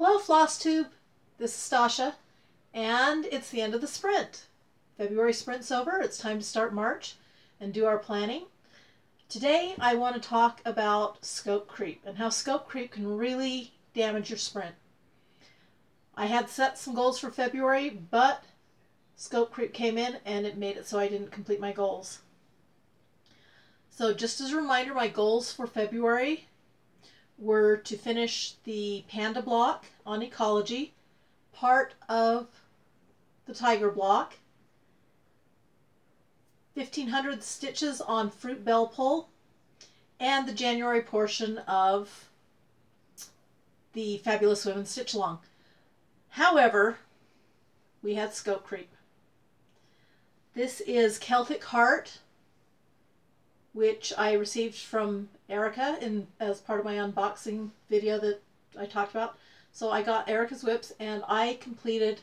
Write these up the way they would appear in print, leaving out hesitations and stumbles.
Hello FlossTube, this is Stasha, and it's the end of the sprint. February sprint's over, it's time to start March and do our planning. Today I want to talk about scope creep and how scope creep can really damage your sprint. I had set some goals for February, but scope creep came in and it made it so I didn't complete my goals. So just as a reminder, my goals for February were to finish the Panda block on ecology, part of the Tiger block, 1,500 stitches on Fruit Bell Pull, and the January portion of the Fabulous Women Stitch Along. However, we had scope creep. This is Celtic Heart, which I received from Erica as part of my unboxing video that I talked about. So I got Erica's whips and I completed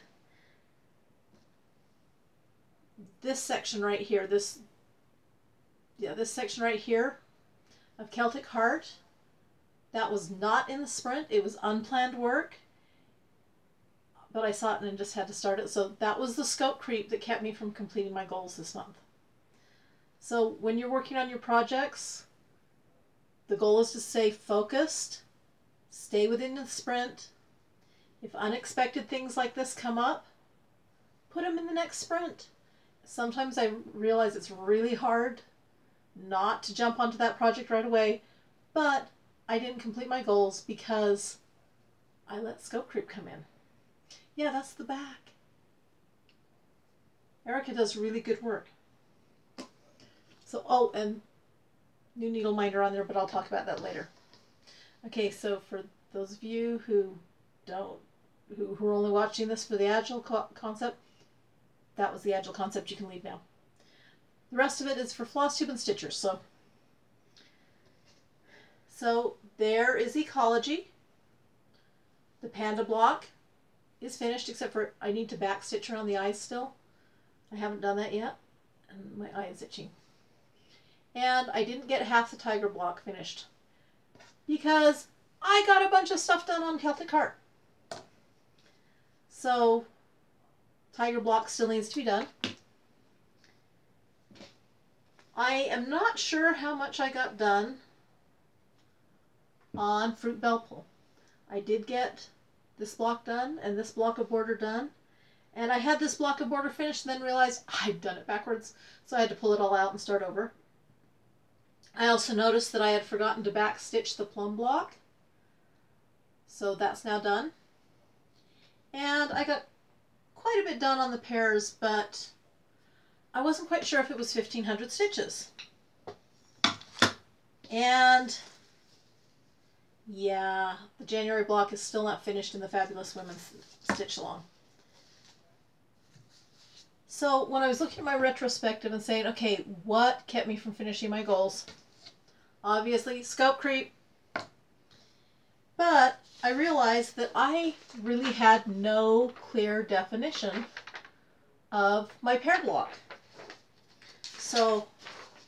this section right here. This section right here of Celtic Heart. That was not in the sprint. It was unplanned work. But I saw it and just had to start it. So that was the scope creep that kept me from completing my goals this month. So when you're working on your projects, the goal is to stay focused, stay within the sprint. If unexpected things like this come up, put them in the next sprint. Sometimes I realize it's really hard not to jump onto that project right away, but I didn't complete my goals because I let scope creep come in. Yeah, that's the back. Erica does really good work. So, oh, and new needle minder on there, but I'll talk about that later. Okay, so for those of you who are only watching this for the Agile concept, that was the Agile concept. You can leave now. The rest of it is for FlossTube and Stitchers. So there is ecology. The Panda block is finished, except for I need to back stitch around the eyes still. I haven't done that yet, and my eye is itching. And I didn't get half the Tiger block finished because I got a bunch of stuff done on Celtic Heart. So Tiger block still needs to be done. I am not sure how much I got done on Fruit Bell Pull. I did get this block done and this block of border done. And I had this block of border finished and then realized I'd done it backwards. So I had to pull it all out and start over. I also noticed that I had forgotten to back stitch the plum block. So that's now done. And I got quite a bit done on the pairs, but I wasn't quite sure if it was 1,500 stitches. And yeah, the January block is still not finished in the Fabulous Women Stitch Along. So when I was looking at my retrospective and saying, okay, what kept me from finishing my goals? Obviously, scope creep. But I realized that I really had no clear definition of my pair block. So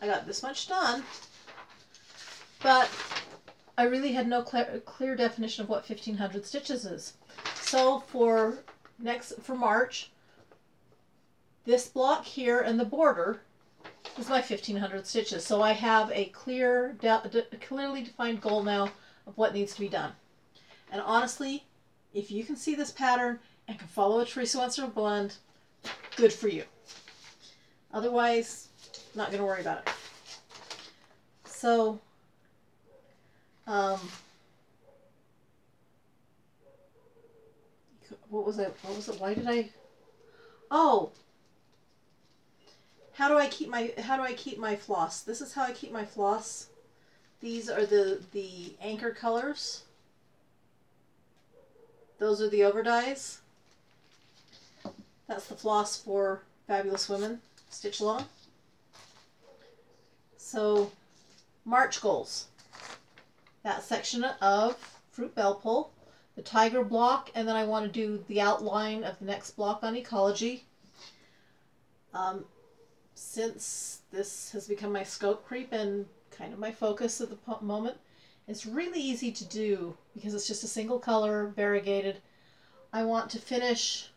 I got this much done, but I really had no clear definition of what 1,500 stitches is. So for March, this block here and the border is my 1,500 stitches. So I have a clearly defined goal now of what needs to be done. And honestly, if you can see this pattern and can follow a Teresa Wenzel blend, good for you. Otherwise, not going to worry about it. So, what was it? Why did I? Oh. How do I keep my floss? This is how I keep my floss. These are the anchor colors. Those are the over dyes. That's the floss for Fabulous Women Stitch Along. So March goals. That section of Fruit Bell Pull, the Tiger block, and then I want to do the outline of the next block on ecology. Since this has become my scope creep and kind of my focus at the moment, it's really easy to do because it's just a single color, variegated. I want to finish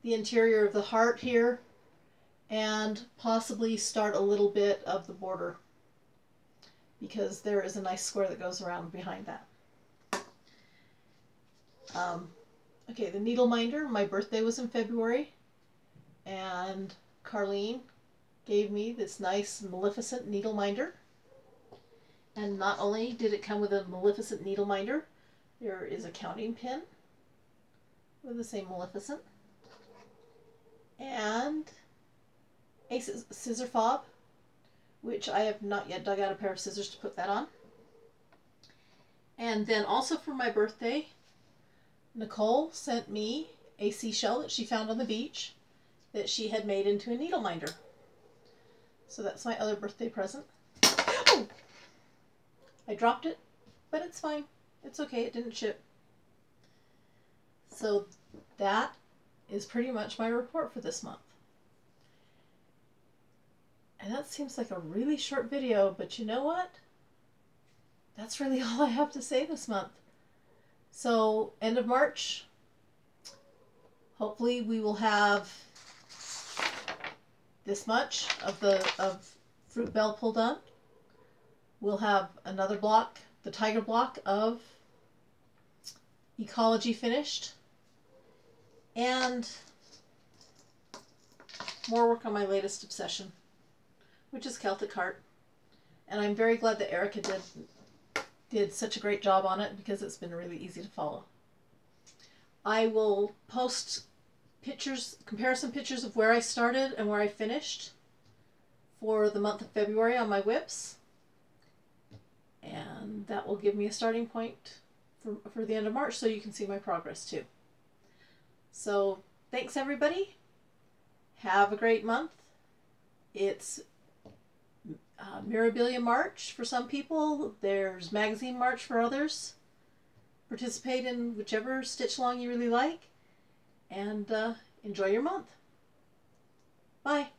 the interior of the heart here and possibly start a little bit of the border, because there is a nice square that goes around behind that. Okay, the needle minder, my birthday was in February, and Carlene gave me this nice Maleficent needle minder. And not only did it come with a Maleficent needle minder, there is a counting pin with the same Maleficent, and a scissor fob, which I have not yet dug out a pair of scissors to put that on. And then also for my birthday, Nicole sent me a seashell that she found on the beach that she had made into a needle minder. So that's my other birthday present. Oh! I dropped it, but it's fine. It's okay, it didn't chip. So that is pretty much my report for this month. And that seems like a really short video, but you know what? That's really all I have to say this month. So end of March, hopefully we will have this much of Fruit Belle pulled done. We'll have another block, the tiger block of Ecology finished, and more work on my latest obsession, which is Celtic Heart. And I'm very glad that Erica did such a great job on it, because it's been really easy to follow. I will post pictures, comparison pictures of where I started and where I finished for the month of February on my WIPs. And that will give me a starting point for the end of March, so you can see my progress too. So thanks everybody. Have a great month. It's Mirabilia March for some people. There's Magazine March for others. Participate in whichever stitch along you really like, and enjoy your month. Bye.